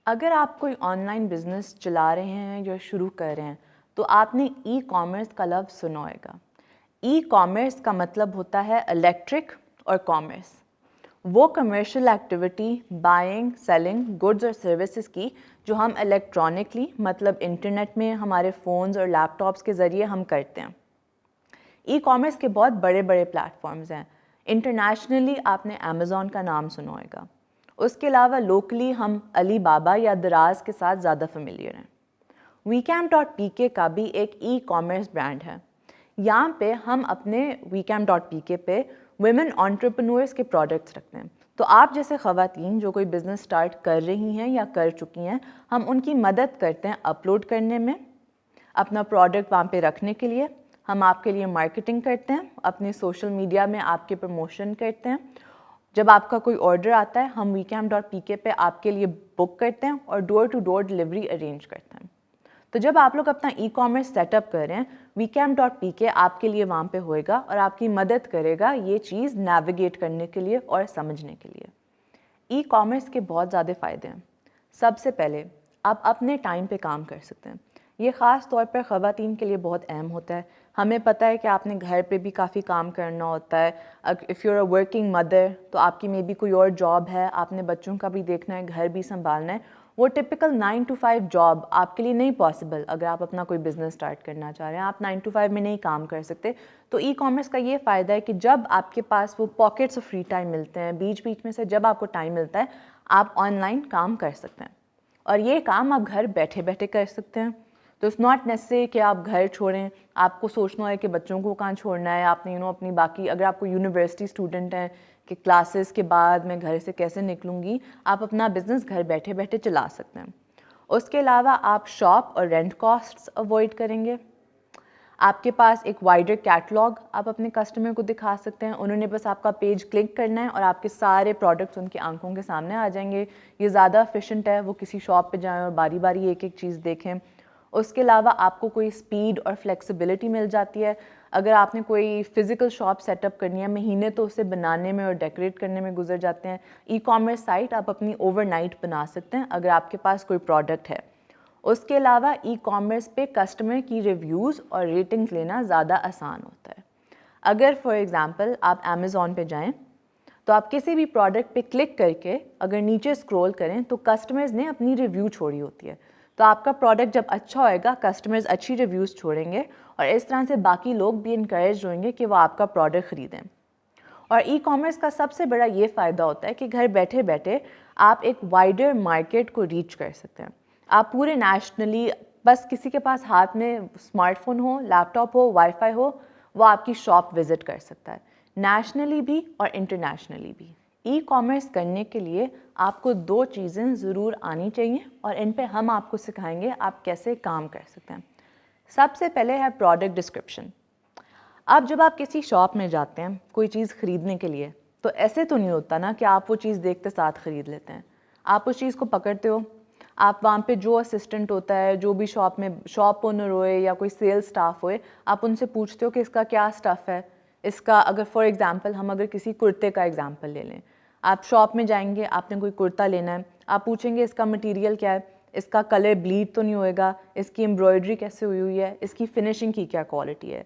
اگر آپ کوئی آن لائن بزنس چلا رہے ہیں یا شروع کر رہے ہیں تو آپ نے ای کامرس کا لفظ سنا ہوگا۔ ای کامرس کا مطلب ہوتا ہے الیکٹرک اور کامرس، وہ commercial activity buying selling goods اور سروسز کی جو ہم الیکٹرانکلی مطلب انٹرنیٹ میں ہمارے فونز اور لیپ ٹاپس کے ذریعے ہم کرتے ہیں۔ ای کامرس کے بہت بڑے بڑے پلیٹ فارمز ہیں۔ انٹرنیشنلی آپ نے امیزون کا نام سنا ہوگا، اس کے علاوہ لوکلی ہم علی بابا یا دراز کے ساتھ زیادہ فیملیئر ہیں۔ WeCamp.pk کا بھی ایک ای کامرس برانڈ ہے۔ یہاں پہ ہم اپنے WeCamp.pk پہ ویمن انٹرپرینورز کے پروڈکٹس رکھتے ہیں، تو آپ جیسے خواتین جو کوئی بزنس سٹارٹ کر رہی ہیں یا کر چکی ہیں، ہم ان کی مدد کرتے ہیں اپلوڈ کرنے میں، اپنا پروڈکٹ وہاں پہ رکھنے کے لیے، ہم آپ کے لیے مارکیٹنگ کرتے ہیں، اپنے سوشل میڈیا میں آپ کے پروموشن کرتے ہیں۔ جب آپ کا کوئی آرڈر آتا ہے ہم WeCamp.pk پہ آپ کے لیے بک کرتے ہیں اور ڈور ٹو ڈور ڈلیوری ارینج کرتے ہیں۔ تو جب آپ لوگ اپنا ای کامرس سیٹ اپ کر رہے ہیں WeCamp.pk آپ کے لیے وہاں پہ ہوئے گا اور آپ کی مدد کرے گا یہ چیز نیویگیٹ کرنے کے لیے اور سمجھنے کے لیے۔ ای کامرس کے بہت زیادہ فائدے ہیں۔ سب سے پہلے آپ اپنے ٹائم پہ کام کر سکتے ہیں، یہ خاص طور پر خواتین کے لیے بہت اہم ہوتا ہے۔ ہمیں پتہ ہے کہ آپ نے گھر پہ بھی کافی کام کرنا ہوتا ہے، if you are a working mother تو آپ کی مے بی کوئی اور جاب ہے، آپ نے بچوں کا بھی دیکھنا ہے، گھر بھی سنبھالنا ہے، وہ ٹپیکل 9 to 5 جاب آپ کے لیے نہیں پاسبل۔ اگر آپ اپنا کوئی بزنس اسٹارٹ کرنا چاہ رہے ہیں، آپ 9 to 5 میں نہیں کام کر سکتے، تو ای کامرس کا یہ فائدہ ہے کہ جب آپ کے پاس وہ پاکٹس آف فری ٹائم ملتے ہیں، بیچ بیچ میں سے جب آپ کو ٹائم ملتا ہے، آپ آن لائن کام کر سکتے ہیں، اور یہ کام آپ گھر بیٹھے بیٹھے کر سکتے ہیں۔ تو اٹس ناٹ نیسسری کہ آپ گھر چھوڑیں، آپ کو سوچنا ہے کہ بچوں کو کہاں چھوڑنا ہے، آپ نے اپنی باقی اگر آپ کو یونیورسٹی اسٹوڈنٹ ہیں کہ کلاسز کے بعد میں گھر سے کیسے نکلوں گی، آپ اپنا بزنس گھر بیٹھے بیٹھے چلا سکتے ہیں۔ اس کے علاوہ آپ شاپ اور رینٹ کاسٹس اوائڈ کریں گے۔ آپ کے پاس ایک وائڈر کیٹلاگ آپ اپنے کسٹمر کو دکھا سکتے ہیں، انہوں نے بس آپ کا پیج کلک کرنا ہے اور آپ کے سارے پروڈکٹس ان کی آنکھوں کے سامنے آ جائیں گے۔ یہ زیادہ ایفیشینٹ ہے وہ کسی شاپ پہ جائیں اور باری باری ایک ایک چیز دیکھیں۔ اس کے علاوہ آپ کو کوئی سپیڈ اور فلیکسیبلٹی مل جاتی ہے۔ اگر آپ نے کوئی فزیکل شاپ سیٹ اپ کرنی ہے، مہینے تو اسے بنانے میں اور ڈیکوریٹ کرنے میں گزر جاتے ہیں، ای کامرس سائٹ آپ اپنی اوور نائٹ بنا سکتے ہیں اگر آپ کے پاس کوئی پروڈکٹ ہے۔ اس کے علاوہ ای کامرس پہ کسٹمر کی ریویوز اور ریٹنگز لینا زیادہ آسان ہوتا ہے۔ اگر فار ایگزامپل آپ امیزون پہ جائیں تو آپ کسی بھی پروڈکٹ پہ کلک کر کے اگر نیچے اسکرول کریں تو کسٹمرز نے اپنی ریویو چھوڑی ہوتی ہے، تو آپ کا پروڈکٹ جب اچھا ہوئے گا کسٹمرز اچھی ریویوز چھوڑیں گے اور اس طرح سے باقی لوگ بھی انکریج ہوئیں گے کہ وہ آپ کا پروڈکٹ خریدیں۔ اور ای کامرس کا سب سے بڑا یہ فائدہ ہوتا ہے کہ گھر بیٹھے بیٹھے آپ ایک وائڈر مارکیٹ کو ریچ کر سکتے ہیں۔ آپ پورے نیشنلی، بس کسی کے پاس ہاتھ میں اسمارٹ فون ہو، لیپ ٹاپ ہو، وائی فائی ہو، وہ آپ کی شاپ وزٹ کر سکتا ہے، نیشنلی بھی اور انٹرنیشنلی بھی۔ ای کامرس کرنے کے لیے آپ کو 2 چیزیں ضرور آنی چاہیے اور ان پہ ہم آپ کو سکھائیں گے آپ کیسے کام کر سکتے ہیں۔ سب سے پہلے ہے پروڈکٹ ڈسکرپشن۔ اب جب آپ کسی شاپ میں جاتے ہیں کوئی چیز خریدنے کے لیے تو ایسے تو نہیں ہوتا نا کہ آپ وہ چیز دیکھتے ساتھ خرید لیتے ہیں، آپ اس چیز کو پکڑتے ہو، آپ وہاں پہ جو اسسٹنٹ ہوتا ہے، جو بھی شاپ میں شاپ اونر ہوئے یا کوئی سیل سٹاف ہوئے، آپ ان سے پوچھتے ہو کہ اس کا کیا سٹف ہے، اس کا اگر فار ایگزامپل ہم اگر کسی کرتے کا ایگزامپل لے لیں، آپ شاپ میں جائیں گے، آپ نے کوئی کرتا لینا ہے، آپ پوچھیں گے اس کا مٹیریل کیا ہے، اس کا کلر بلیڈ تو نہیں ہوئے گا، اس کی ایمبرائڈری کیسے ہوئی ہوئی ہے، اس کی فنیشنگ کی کیا کوالٹی ہے۔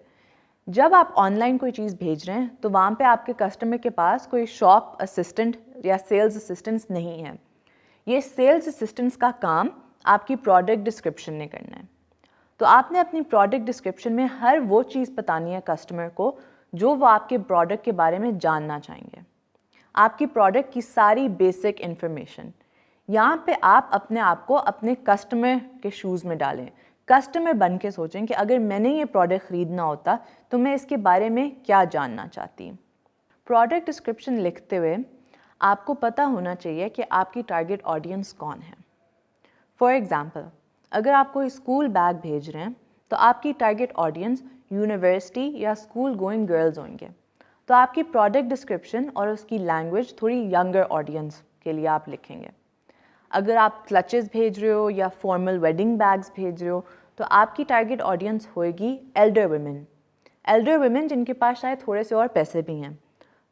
جب آپ آن لائن کوئی چیز بھیج رہے ہیں تو وہاں پہ آپ کے کسٹمر کے پاس کوئی شاپ اسسٹنٹ یا سیلز اسسٹنٹس نہیں ہے، یہ سیلز اسسٹنٹس کا کام آپ کی پروڈکٹ ڈسکرپشن نے کرنا ہے۔ تو آپ نے اپنی پروڈکٹ ڈسکرپشن میں ہر وہ چیز بتانی ہے کسٹمر کو جو وہ آپ کے پروڈکٹ کے بارے میں جاننا چاہیں گے، آپ کی پروڈکٹ کی ساری بیسک انفارمیشن۔ یہاں پہ آپ اپنے آپ کو اپنے کسٹمر کے شوز میں ڈالیں، کسٹمر بن کے سوچیں کہ اگر میں نے یہ پروڈکٹ خریدنا ہوتا تو میں اس کے بارے میں کیا جاننا چاہتی ہوں۔ پروڈکٹ ڈسکرپشن لکھتے ہوئے آپ کو پتہ ہونا چاہیے کہ آپ کی ٹارگیٹ آڈینس کون ہے۔ فار ایگزامپل اگر آپ کوئی اسکول بیگ بھیج رہے ہیں تو آپ کی ٹارگیٹ آڈینس یونیورسٹی یا اسکول گوئنگ گرلز ہوں گے، تو آپ کی پروڈکٹ ڈسکرپشن اور اس کی لینگویج تھوڑی ینگر آڈینس کے لیے آپ لکھیں گے۔ اگر آپ کلچز بھیج رہے ہو یا فارمل ویڈنگ بیگز بھیج رہے ہو تو آپ کی ٹارگیٹ آڈینس ہوئے گی ایلڈر ویمن جن کے پاس شاید تھوڑے سے اور پیسے بھی ہیں،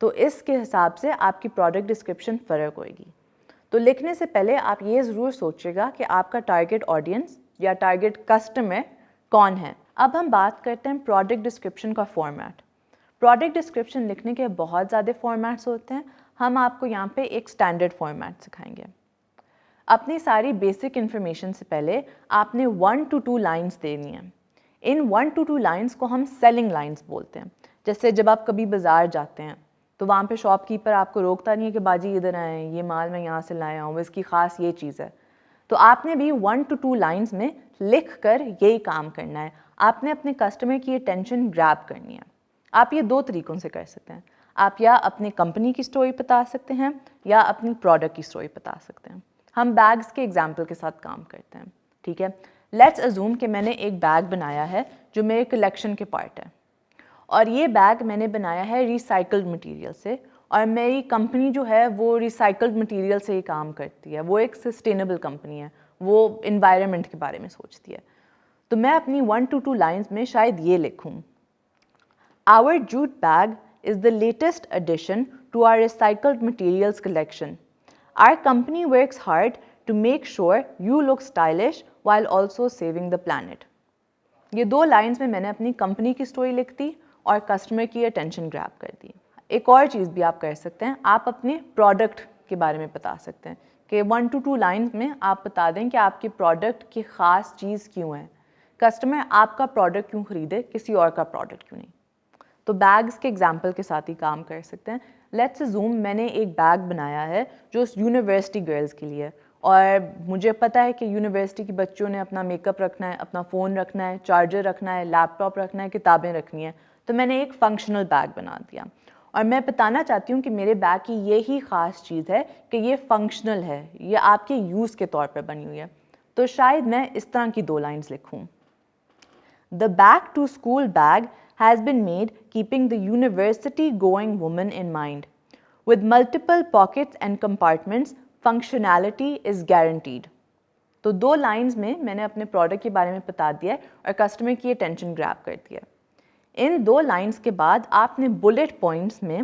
تو اس کے حساب سے آپ کی پروڈکٹ ڈسکرپشن فرق ہوئے گی۔ تو لکھنے سے پہلے آپ یہ ضرور سوچیے گا کہ آپ کا ٹارگیٹ آڈینس یا ٹارگیٹ کسٹمر کون ہے. اب ہم بات کرتے ہیں پروڈکٹ ڈسکرپشن کا فارمیٹ. پروڈکٹ ڈسکرپشن لکھنے کے بہت زیادہ فارمیٹس ہوتے ہیں. ہم آپ کو یہاں پہ ایک اسٹینڈرڈ فارمیٹ سکھائیں گے. اپنی ساری بیسک انفارمیشن سے پہلے آپ نے 1 to 2 لائنس دینی ہیں. ان 1 to 2 لائنس کو ہم سیلنگ لائنس بولتے ہیں. جیسے جب آپ کبھی بازار جاتے ہیں تو وہاں پہ شاپ کیپر آپ کو روکتا نہیں ہے کہ باجی ادھر آئیں، یہ مال میں یہاں سے لایا ہوں، اس کی خاص یہ چیز ہے. تو آپ نے بھی 1 to 2 لائنس میں لکھ کر یہی کام کرنا ہے. آپ نے اپنے کسٹمر کی اٹینشن گریب کرنی ہے. آپ یہ 2 طریقوں سے کر سکتے ہیں. آپ یا اپنی کمپنی کی اسٹوری بتا سکتے ہیں یا اپنی پروڈکٹ کی اسٹوری بتا سکتے ہیں. ہم بیگز کے ایگزامپل کے ساتھ کام کرتے ہیں. ٹھیک ہے، لیٹس ازوم کہ میں نے ایک بیگ بنایا ہے جو میرے کلیکشن کے پارٹ ہے، اور یہ بیگ میں نے بنایا ہے ریسائیکلڈ مٹیریل سے، اور میری کمپنی جو ہے وہ ریسائیکلڈ مٹیریل سے ہی کام کرتی ہے. وہ ایک سسٹینیبل کمپنی ہے، وہ انوائرمنٹ کے بارے میں سوچتی ہے. تو میں اپنی 1 to 2 لائنس میں شاید یہ لکھوں: Our jute bag is the latest addition to our recycled materials collection. Our company works hard to make sure you look stylish while also saving the planet. یہ 2 لائنس میں نے اپنی کمپنی کی story لکھ دی اور کسٹمر کی attention گریب کر دی. ایک اور چیز بھی آپ کر سکتے ہیں، آپ اپنے پروڈکٹ کے بارے میں بتا سکتے ہیں کہ 1 to 2 لائنس میں آپ بتا دیں کہ آپ کے پروڈکٹ کی خاص چیز کیوں ہے. کسٹمر آپ کا پروڈکٹ کیوں خریدے، کسی اور کا پروڈکٹ کیوں نہیں. تو بیگز کے ایگزامپل کے ساتھ ہی کام کر سکتے ہیں. لیٹس زوم میں نے ایک بیگ بنایا ہے جو یونیورسٹی گرلز کے لیے، اور مجھے پتہ ہے کہ یونیورسٹی کی بچوں نے اپنا میک اپ رکھنا ہے، اپنا فون رکھنا ہے، چارجر رکھنا ہے، لیپ ٹاپ رکھنا ہے، کتابیں رکھنی ہیں. تو میں نے ایک فنکشنل بیگ بنا دیا، اور میں بتانا چاہتی ہوں کہ میرے بیگ کی یہی خاص چیز ہے کہ یہ فنکشنل ہے، یہ آپ کے یوز کے طور پر بنی ہوئی ہے. تو شاید میں اس طرح کی 2 لائنز لکھوں: The back to school bag has been made keeping the university going woman in mind. With multiple pockets and compartments, functionality is guaranteed. تو 2 لائنز میں نے اپنے پروڈکٹ کے بارے میں بتا دیا ہے اور کسٹمر کی اٹینشن گریب کر دیا. ان 2 لائنز کے بعد آپ نے بلٹ پوائنٹس میں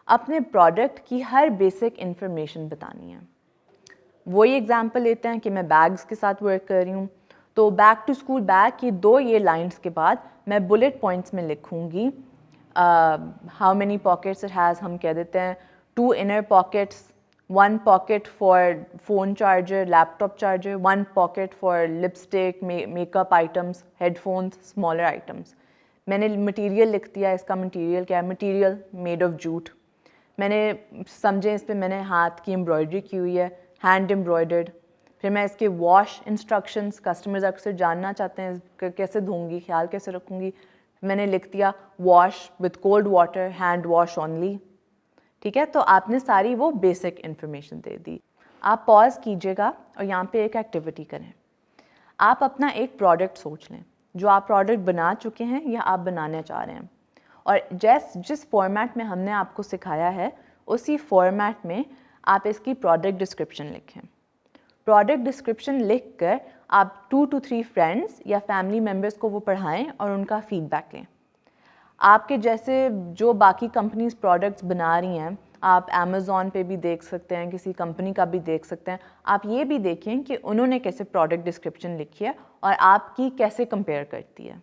اپنے پروڈکٹ کی ہر بیسک انفارمیشن بتانی ہے. وہی ایگزامپل لیتے ہیں کہ میں بیگز کے ساتھ ورک کر رہی ہوں. تو بیک ٹو اسکول بیگ کی 2 یہ لائنس کے بعد میں بلٹ پوائنٹس میں لکھوں گی how many pockets it has. ہم کہہ دیتے ہیں 2 inner pockets, 1 pocket for phone charger, laptop charger, 1 pocket for lipstick, makeup items, headphones, smaller items. میں نے مٹیریل لکھ دیا، اس کا مٹیریل کیا ہے، مٹیریل میڈ آف جوٹ. میں نے سمجھے اس پہ میں نے ہاتھ کی امبرائڈری کی ہوئی ہے، ہینڈ امبرائڈرڈ. پھر میں اس کے واش انسٹرکشنز، کسٹمرز اکثر جاننا چاہتے ہیں کہ کیسے دھوں گی، خیال کیسے رکھوں گی. میں نے لکھ دیا wash with cold water, hand wash only. ٹھیک ہے، تو آپ نے ساری وہ بیسک انفارمیشن دے دی. آپ پاز کیجیے گا اور یہاں پہ ایک ایکٹیویٹی کریں. آپ اپنا ایک پروڈکٹ سوچ لیں جو آپ پروڈکٹ بنا چکے ہیں یا آپ بنانا چاہ رہے ہیں، اور جس فارمیٹ میں ہم نے آپ کو سکھایا ہے اسی فارمیٹ میں آپ اس کی پروڈکٹ ڈسکرپشن لکھیں. پروڈکٹ ڈسکرپشن لکھ کر آپ 2 to 3 فرینڈس یا فیملی ممبرس کو وہ پڑھائیں اور ان کا فیڈ بیک لیں. آپ کے جیسے جو باقی کمپنیز پروڈکٹس بنا رہی ہیں، آپ امیزون پہ بھی دیکھ سکتے ہیں، کسی کمپنی کا بھی دیکھ سکتے ہیں. آپ یہ بھی دیکھیں کہ انہوں نے کیسے پروڈکٹ ڈسکرپشن لکھی ہے اور آپ کی کیسے کمپیئر کرتی ہے.